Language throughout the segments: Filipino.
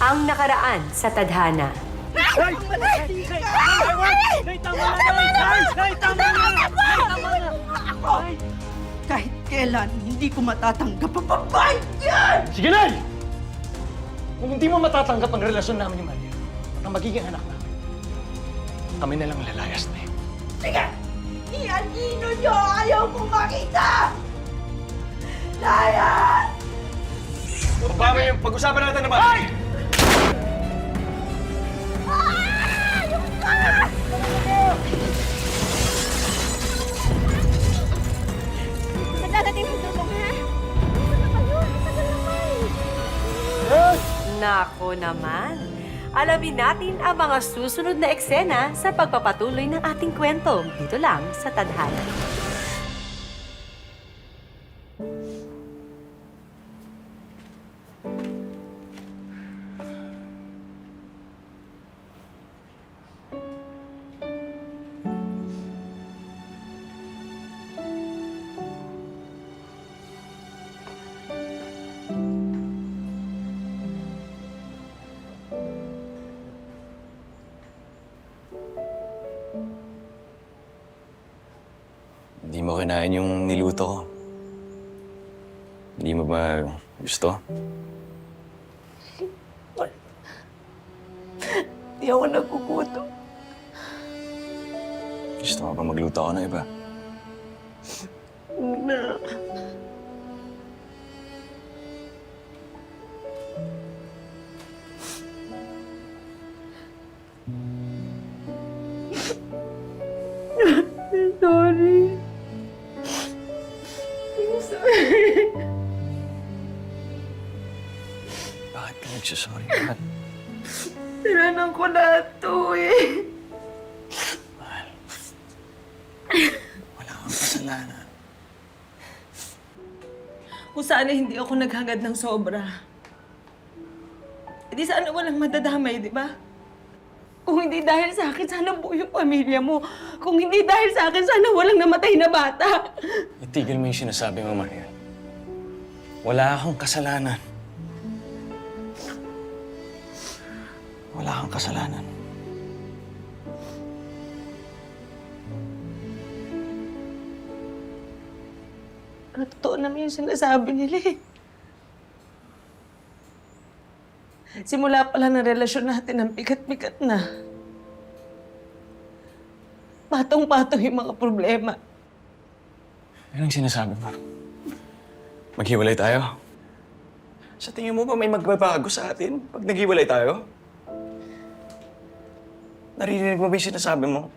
Ang nakaraan sa tadhana. Nay! Nay, tama na! Nay, tama na! Kahit kailan, hindi ko matatanggap ang babae yan! Sige, Nay! Kung hindi mo matatanggap ang relasyon namin ni Maria at ang magiging anak namin, kami na lang lalayas na yun. Sige! Ianino nyo! Ayaw kong makita! Layas! Baba mo yung pag-usapan natin naman! Ay! Dadating mo tulong, ha? Ano na kayo? Tagal naman. Nako naman. Alamin natin ang mga susunod na eksena sa pagpapatuloy ng ating kwento dito lang sa tadhana. Hindi mo kinain yung niluto ko. Hindi mo ba gusto? Di ako nagugutom. Gusto mo ba magluto ako ng iba? Na. Sorry. Bakit ka nagsasorry naman? Tiranan ko lahat to eh. Mahal. Wala kang kasalanan. Kung sana hindi ako naghangad ng sobra. E di sana walang madadamay, di ba? Kung hindi dahil sa akin, sana buo yung pamilya mo. Kung hindi dahil sa akin, sana walang namatay na bata. Itigil mo yung sinasabi mo, Marian. Wala akong kasalanan. Wala kang kasalanan. Totoo naman yung sinasabi nila eh. Simula pa lang ng relasyon natin, ang bigat-bigat na. Patong-patong yung mga problema. Anong sinasabi mo? Maghiwalay tayo? Sa tingin mo ba may magbabago sa atin pag naghiwalay tayo? Naririnig mo ba yung sinasabi mo?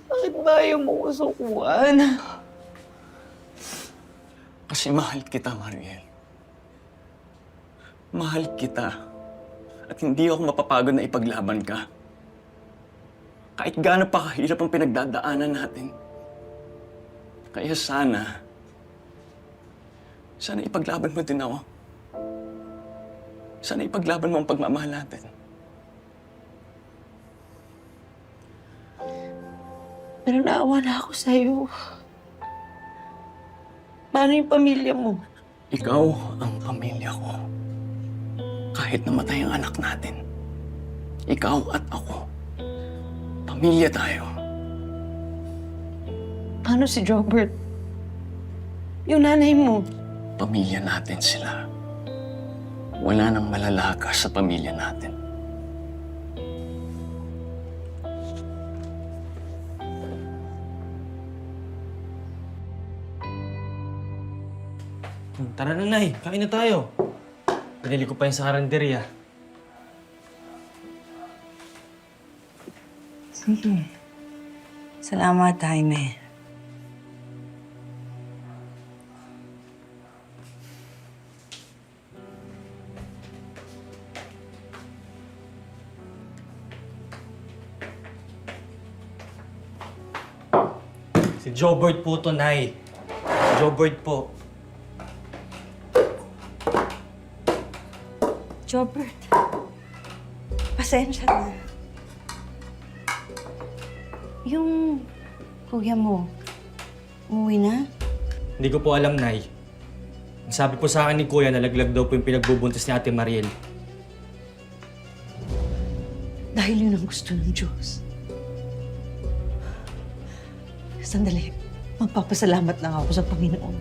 Bakit ba ayaw mo ko sukuan? Kasi mahal kita, Mariel. Mahal kita. At hindi ako mapapagod na ipaglaban ka. Kahit gaano pa kahirap ang pinagdadaanan natin. Kaya sana ipaglaban mo din ako. Sana ipaglaban mo ang pagmamahal natin. Pero naawa na ako sa'yo. Paano yung pamilya mo? Ikaw ang pamilya ko. Kahit namatay ang anak natin. Ikaw at ako. Pamilya tayo. Paano si Jobert? Yung nanay mo? Pamilya natin sila. Wala nang malalakas sa pamilya natin. Tara na, Nay. Kain na tayo. Pinili ko pa yun sa karinderya. Sige. Salamat, Jaime. Si Jobert po to, Nay. Jobert po. Jobert, pasensya na. Yung kuya mo, umuwi na? Hindi ko po alam, Nay. Ang sabi po sa akin ni Kuya, nalaglag daw po yung pinagbubuntis ni Ate Mariel. Dahil yun ang gusto ng Diyos. Sandali, magpapasalamat lang ako sa Panginoon.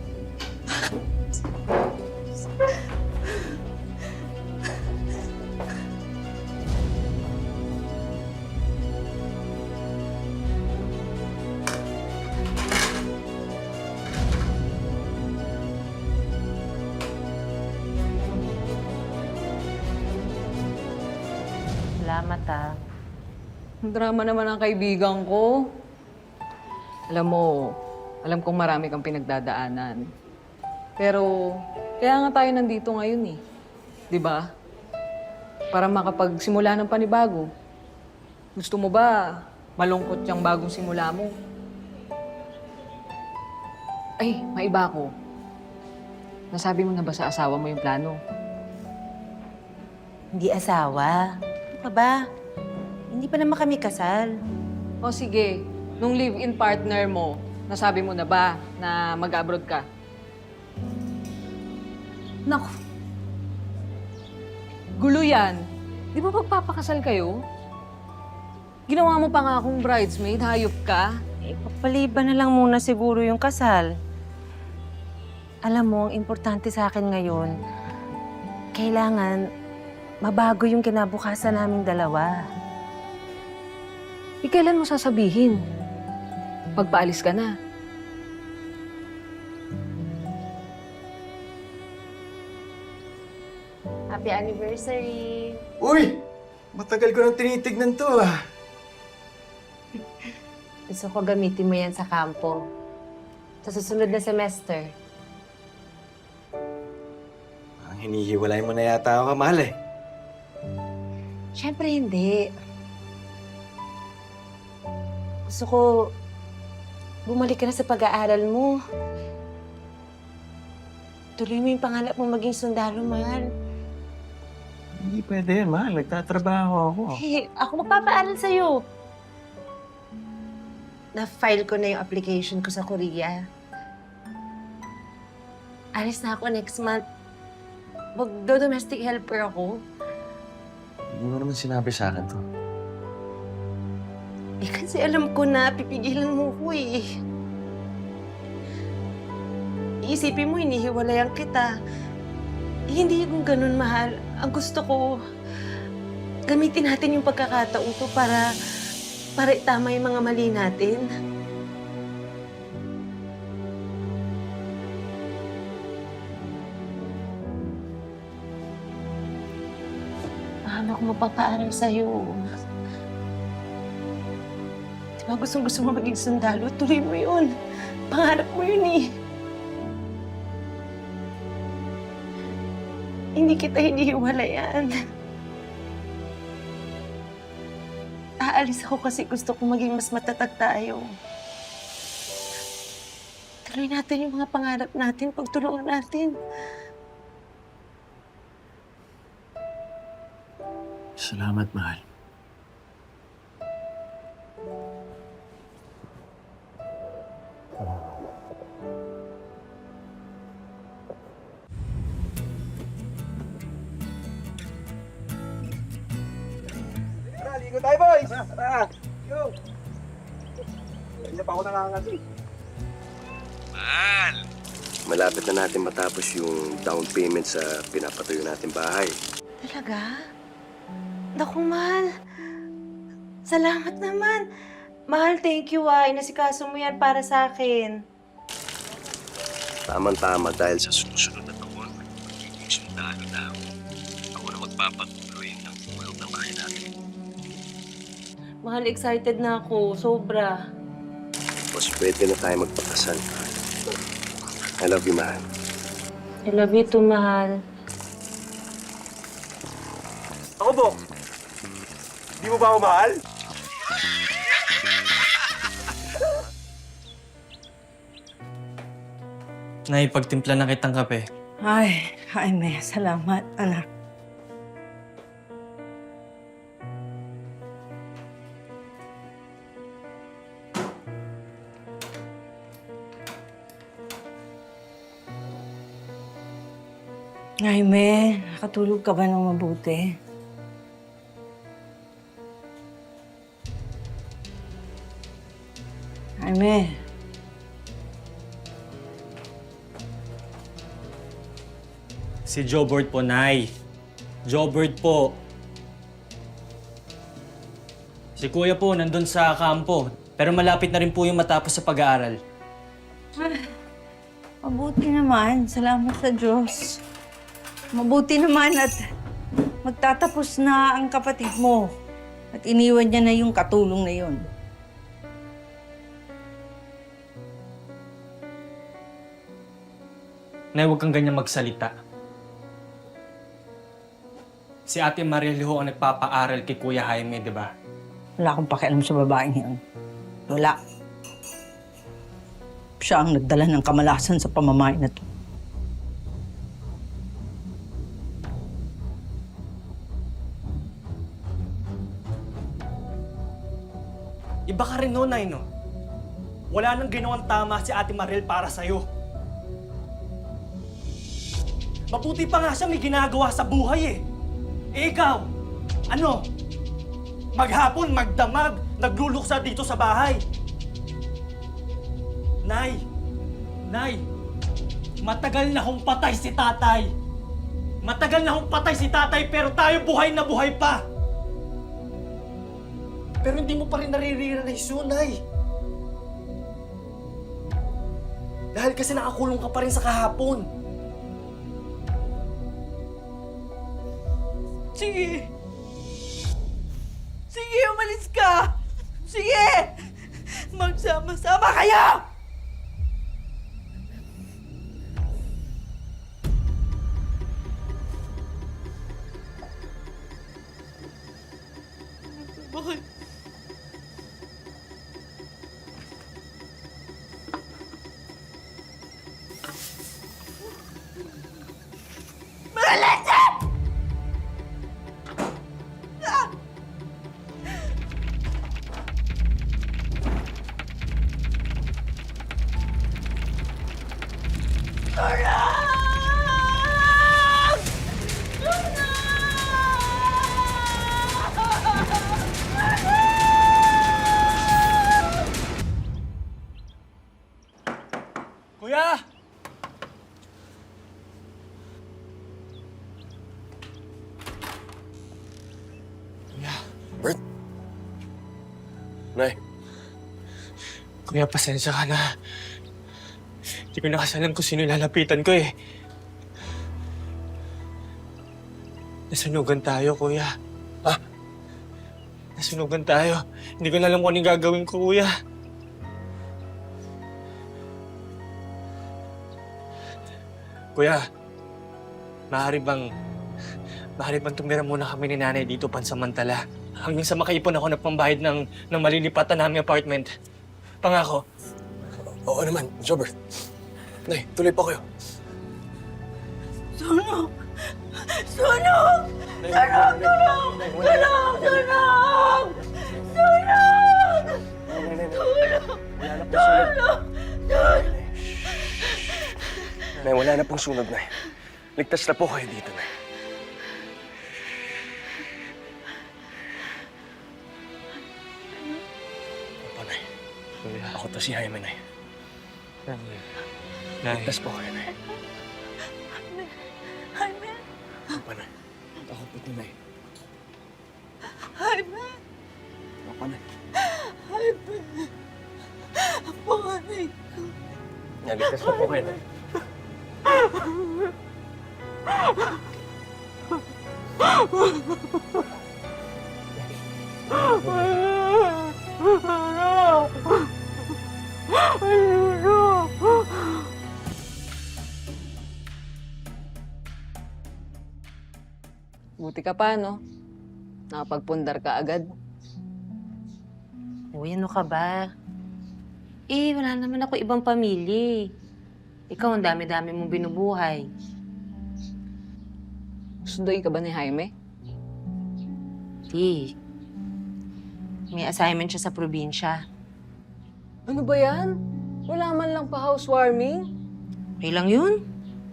Salamat ah. Ang drama naman ang kaibigan ko. Alam mo, alam kong marami kang pinagdadaanan. Pero, kaya nga tayo nandito ngayon eh. 'Di ba? Para makapagsimula ng panibago. Gusto mo ba malungkot yung bagong simula mo? Ay, maiba ko. Nasabi mo na ba sa asawa mo yung plano? Hindi asawa. Ano ka ba? Hindi pa naman kami kasal. O sige, nung live-in partner mo, nasabi mo na ba na mag-abroad ka? Naku. Gulo yan. Di ba magpapakasal kayo? Ginawa mo pa nga akong bridesmaid, hayop ka. Eh, papaliban na lang muna siguro yung kasal. Alam mo, ang importante sa akin ngayon, kailangan mabago yung kinabukasan naming dalawa. Kailan mo sasabihin? Pagpaalis ka na. Happy anniversary! Uy! Matagal ko nang tinitignan to ah. Gusto ko gamitin mo yan sa kampo. Sa susunod na semester. Ang hinihiwalay mo na yata ako, mahal eh. Siyempre hindi. Gusto ko bumalik ka na sa pag-aaral mo. Tuloy mo yung pangarap mo maging sundalo, mahal. Hindi pwede yan, mahal. Nagtatrabaho ako. Hey, ako magpapaaral sa'yo. Na-file ko na yung application ko sa Korea. Alis na ako next month. Magdo-domestic helper ako. Hindi mo naman sinabi sa akin to. Eh, kasi alam ko na pipigilan mo ko eh. Iisipin mo, hinihiwalayan kita. Eh, hindi kung ganun, mahal. Ang gusto ko, gamitin natin yung pagkakataon to para itama yung mga mali natin. Paano ako mapapaaral sa'yo? Diba gusto mo maging sundalo? Tuloy mo yun. Pangarap mo yun eh. Hindi kita hinihiwalayan. Aalis ako kasi gusto ko maging mas matatag tayo. Tuloy natin yung mga pangarap natin, pagtulungan natin. Salamat, mahal. Ligo tayo, boys! Tara! Go! Isa pa ako nakangasi. Mahal! Malapit na natin matapos yung down payment sa pinapatuyo natin bahay. Talaga? Naku, mahal. Salamat naman. Mahal, thank you Inasikaso mo yan para sa akin. Tama-tama dahil sa susunod na taon, magiging sundalo na ako. Ako na magpapatuloy ng tulog ng bahay natin. Mahal, excited na ako. Sobra. Tapos pwede na tayo magpakasal. I love you, mahal. I love you too, mahal. Ako, Bok! Di mo ba ako mahal? Naipagtimpla na kitang kape. Ay, Jaime, salamat, anak. Jaime, nakatulog ka ba ng mabuti? Jaime, Si Jobert po, Nay. Jobert po. Si Kuya po, nandun sa kampo. Pero malapit na rin po yung matapos sa pag-aaral. mabuti naman. Salamat sa Diyos. Mabuti naman at magtatapos na ang kapatid mo. At iniwan niya na yung katulong na yun. Nay, huwag kang ganyan magsalita. Si Ate Mariel ho ang nagpapaaral kay Kuya Jaime, di ba? Wala akong pakialam sa babaeng yun. Wala. Siya ang nagdala ng kamalasan sa pamamahay na to. Iba ka rin no, Nay, no? Wala nang ginawang tama si Ate Mariel para sa'yo. Mabuti pa nga siya may ginagawa sa buhay eh. Eh ikaw, ano? Maghapon, magdamag, nagluluksa dito sa bahay. Nay, matagal na hong patay si tatay. Matagal na hong patay si tatay pero tayo buhay na buhay pa. Pero hindi mo pa rin nare-realize yun, Nay. Dahil kasi nakakulong ka pa rin sa kahapon. Sige! Sige, umalis ka! Sige! Magsama-sama kayo! Bakit? Kuya! Bert? Nay, Kuya, pasensya ka na. Hindi ko na kasi alam kung sino lalapitan ko eh. Nasunugan tayo, Kuya. Ha? Nasunugan tayo. Hindi ko na alam kung anong gagawin ko, Kuya. Kuya, maaari bang tumira muna kami ni Nanay dito pansamantala? Hanggang sa makaipon ako ng pambayad ng malilipatan naming apartment. Pangako. oo naman, Jobert. Nay, tuloy pa kayo. Sunog! Sunog! Sunog! Tulong! Tulong! Sunog! Sunog! Tulong! Tulong! Tulong! Nay, wala na pong sunog, Nay. Ligtas na po kayo dito, Nay. Opo, Nay. Kuya. Ako to si Jaime, Nay. Nay. Ligtas po kayo, Nay. Jaime! Opo, Nay. Ako po to, Nay. Jaime! Opo, Nay. Jaime! Ang panganay ko. Ligtas na po kayo, Nay. Buti ka pa, no? Nakapagpundar ka agad. Uy, ano ka ba? Eh, wala naman ako ibang pamilya. Ikaw, ang dami-dami mong binubuhay. Sunduin ka ba ni Jaime? Di. May assignment siya sa probinsya. Ano ba yan? Wala man lang pa housewarming? Okay lang yun.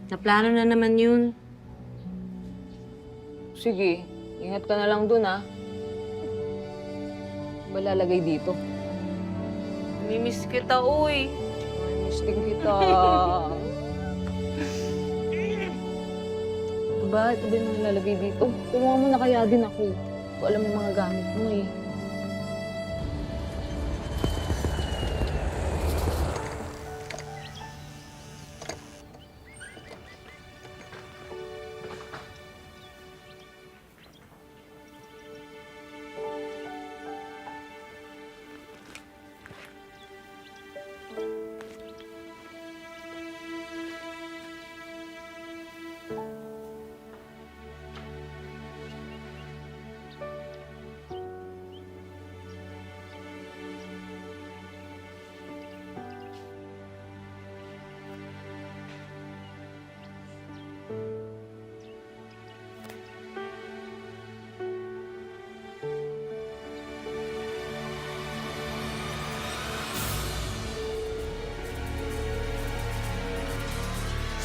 Naplano na naman yun. Sige, ingat ka na lang dun, ha? Ba lalagay dito? Namimiss kita, uy. Miss din kita. Diba? Ito ba yung nalalagay dito? Tulungan mo na kaya din ako. Ko alam yung mga gamit mo eh.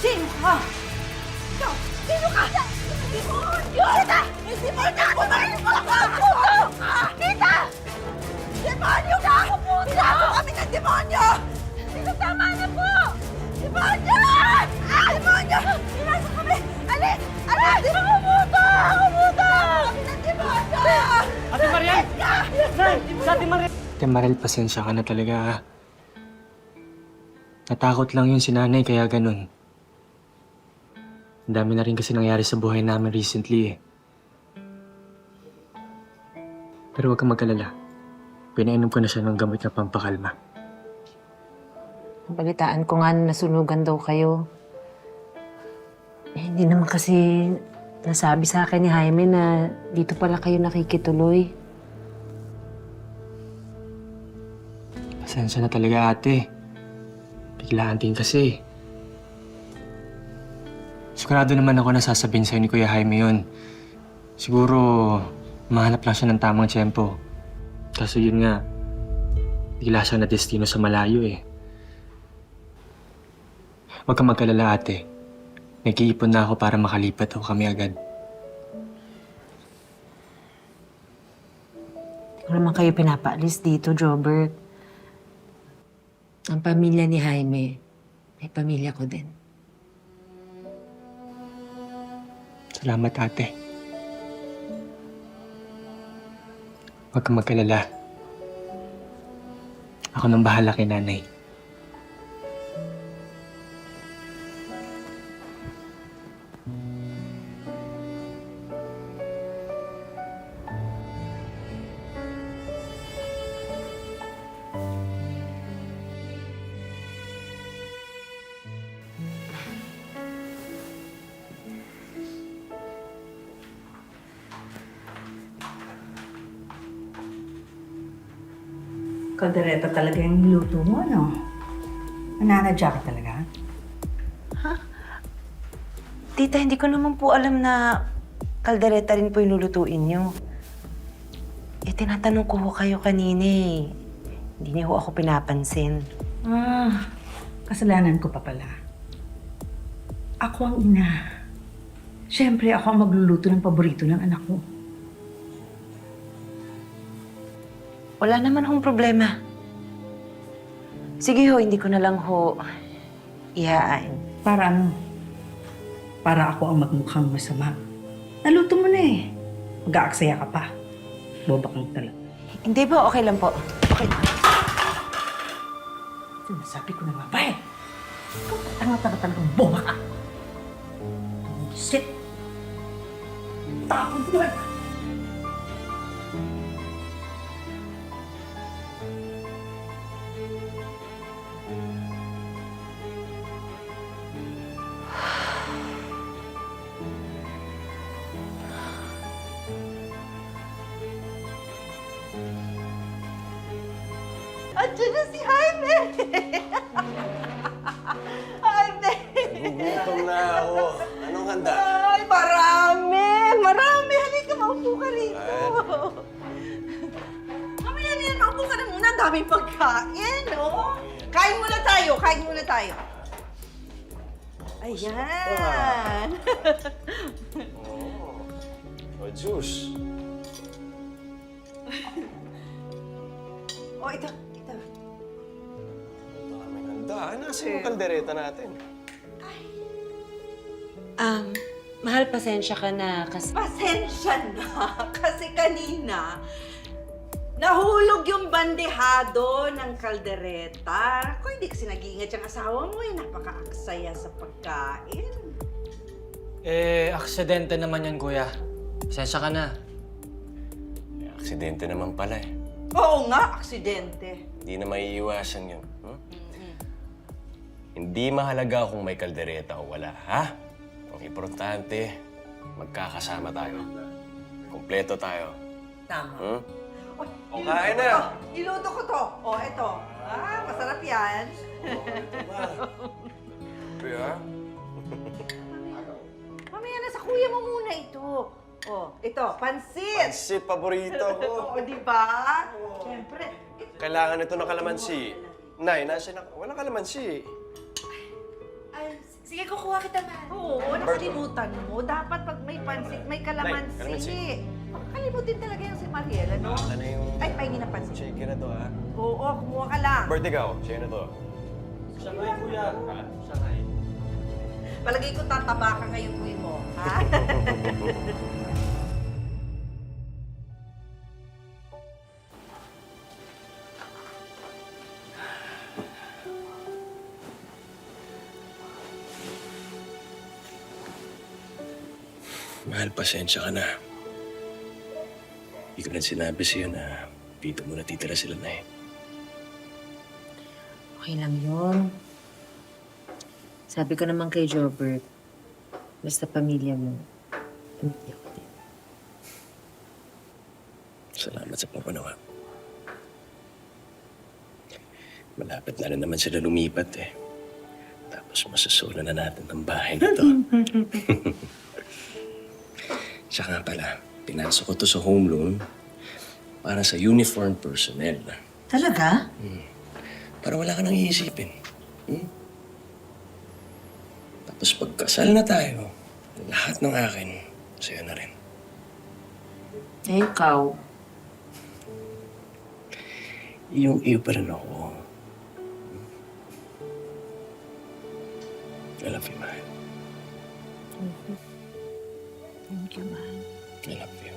Sino ka? Ikaw! Sino ka? Demonyo! Tita! May demonyo! Kumain mo ako! Tita! Demonyo ka! Tinago kami ng demonyo! Tita, tama na po! Demonyo! Demonyo! Tinago kami! Alis! Alis! Kumuto! Kumuto! Kami ng demonyo! Ate Mariel! Nay! Ate Mariel! Ate Mariel, pasensya ka na talaga ah. Natakot lang yun si nanay kaya ganun. Ang dami na rin kasi nangyari sa buhay namin recently eh. Pero huwag kang mag-alala. Pinainom ko na siya ng gamot na pampakalma. Balitaan ko nga na nasunugan daw kayo. Hindi naman kasi nasabi sa akin ni Jaime na dito pala kayo nakikituloy. Pasensya na talaga ate. Biglaan din kasi. Sigurado naman ako na sasabihin sa'yo ni Kuya Jaime yun. Siguro, mahanap lang siya ng tamang tiyempo. Kaso yun nga, bigla siya na destino sa malayo eh. Huwag kang magkalala ate. Nag-iipon na ako para makalipat ako kami agad. Hindi ko naman kayo pinapaalis dito, Jobert. Ang pamilya ni Jaime, ay pamilya ko din. Salamat, ate. Huwag kang magkalala. Ako nang bahala kay nanay. Kaldereta talaga yung niluto mo, no? Nananadya ka talaga? Tita, hindi ko naman po alam na kaldereta rin po yung lulutuin niyo. Eh, tinatanong ko ho kayo kanina eh. Hindi niyo ho ako pinapansin. Kasalanan ko pa pala. Ako ang ina. Siyempre, ako ang magluluto ng paborito ng anak ko. Wala naman hong problema. Sige ho, hindi ko na lang ho ihain. Para ano? Para ako ang magmukhang masama. Naluto mo na eh. Mag-aaksaya ka pa. Boba kang talaga. Hindi ba? Okay lang po. Okay lang. Sinasabi ko na mabay. Tanga-tanga talagang boba ka. Shit! Tapos mo! Andiyan na si Jaime! Jaime! Nagugutom na ako. Anong handa? Ay, marami! Marami! Halika, maupo ka rito. Mamaya na yan, maupo ka na muna. Ang daming pagkain, no? Kain muna tayo, kain muna tayo. Ayan! O, juice. Oh, ito. Teka, nasa yung kaldereta natin? Mahal, pasensya ka na kasi... Pasensya na, kasi kanina, nahulog yung bandehado ng kaldereta. Kung hindi kasi nag-iingat yung asawa mo, napaka-aksaya sa pagkain. Aksidente naman yan, kuya. Pasensya ka na. May aksidente naman pala eh. Oo nga, aksidente. Hindi na maiiwasan yun. Hindi mahalaga kung may kaldereta o wala, ha? Ang importante, magkakasama tayo. Kompleto tayo. Tama. O, kain na! Niluto ko to. O, eto. Masarap yan. Kuya? Mamaya na sa kuya mo muna ito. O, ito, pansit. Pansit, paborito ko. O, di ba? Siyempre. Kailangan ito ng kalamansi. Nay, nasa na... Walang kalamansi. Sige, kukuha kita, man. Oo, nakalimutan mo. Dapat pag may pansit, may Kalamansi. kalamansi. Makakalimutin talaga yung si Mariel, ano? Ano yung... Ay, pahingi ng pansit. Shaker na to, ha? Oo, kumuha ka lang. Birthday ka, Sa'yo na to. Siyangay, kuya. Siyangay. Palagay ko tataba ka ngayong uwi mo, ha? Mahal, pasensya ka na. Hindi ko na sinabi sa'yo na dito muna titira sila na eh. Okay lang yun. Sabi ko naman kay Jobert, basta pamilya mo, pamilya ko din. Salamat sa papanawa. Malapit na rin naman sila lumipat eh. Tapos masasolo na natin ang bahay na to. Siya nga pala, pinasok ko to sa home loan para sa uniform personnel. Talaga? Para wala ka nang iisipin. Tapos pagkasal na tayo, lahat ng akin, sa'yo na rin. Eh, ikaw? Yung iyo pa rin ako. I love you, mahal. Thank you, man. I love you.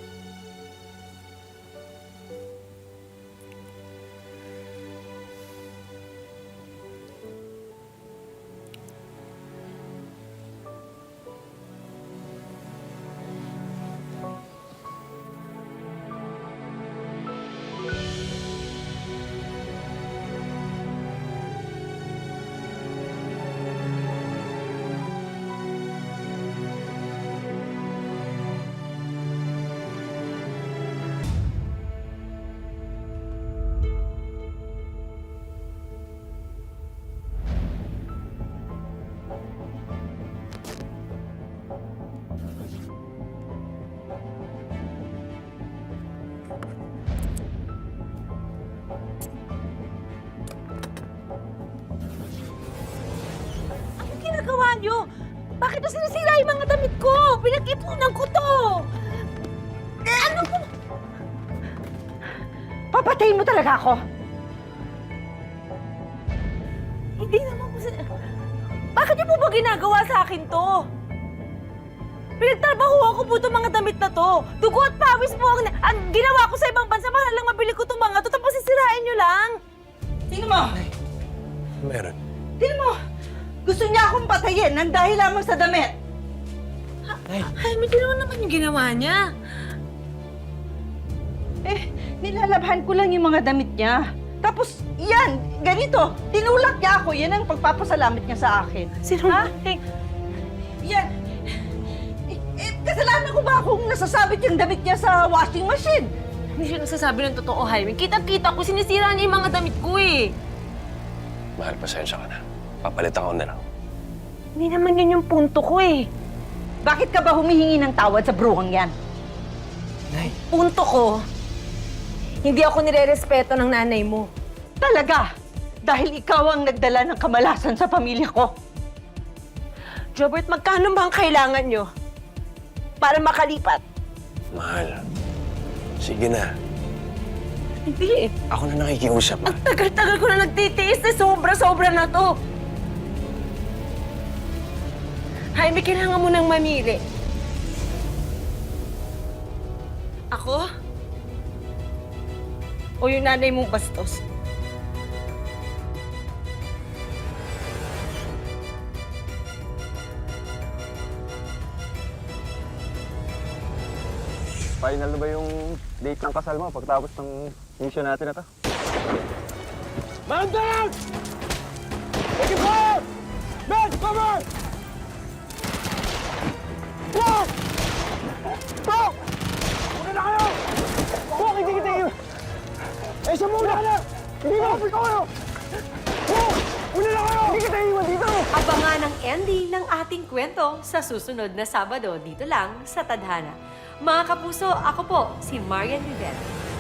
Anong ginagawa niyo? Bakit na sinisira yung mga damit ko? Pinag-ipunan ko to! Ano po? Papatayin mo talaga ako? Hindi naman po Bakit niyo po ba ginagawa sa akin to? Pinagtrabahuan ko po itong mga damit na to. Dugo at pawis po ang ginawa ko sa ibang bansa para lang mabili ko itong mga to. Tapos sisirain niyo lang. Tingnan mo! Meron. Tingnan mo! Gusto niya akong patayin nang dahil lamang sa damit. Ay, may naman naman yung ginawa niya. Nilalabhan ko lang yung mga damit niya. Tapos, yan, ganito. Tinulak niya ako. Yan ang pagpapasalamat niya sa akin. Sinungaling. Yan. Kasalanan ko ba kung nasasabit yung damit niya sa washing machine? Hindi siya nagsasabi ng totoo, Jaime. Kitang-kita ko, sinisira niya yung mga damit ko eh. Mahal, pasensya ka na. Papalitan ko na lang. Hindi naman yun yung punto ko eh. Bakit ka ba humihingi ng tawad sa bruhang yan? Punto ko, hindi ako nire-respeto ng nanay mo. Talaga? Dahil ikaw ang nagdala ng kamalasan sa pamilya ko. Jobert, magkano ba ang kailangan nyo para makalipat? Mahal, sige na. Hindi eh. Ako na nakikiusap, Ang tagal-tagal ko na nagtitiis na sobra-sobra na to. Jaime, kailangan mo nang mamili. Ako? O yung nanay mong bastos? Final na ba yung date ng kasal mo pagtapos ng mission natin na to? Man down! Take it fire! Men, cover! Whoa! Bro! Una na kayo! Whoa, hindi kita yun! Eh, siya muna na! Hindi na! Kapit kayo! Whoa! Una na kayo! Hindi kita iwan dito! Abangan ang ending ng ating kwento sa susunod na Sabado dito lang sa Tadhana. Mga kapuso, ako po si Marian Rivera.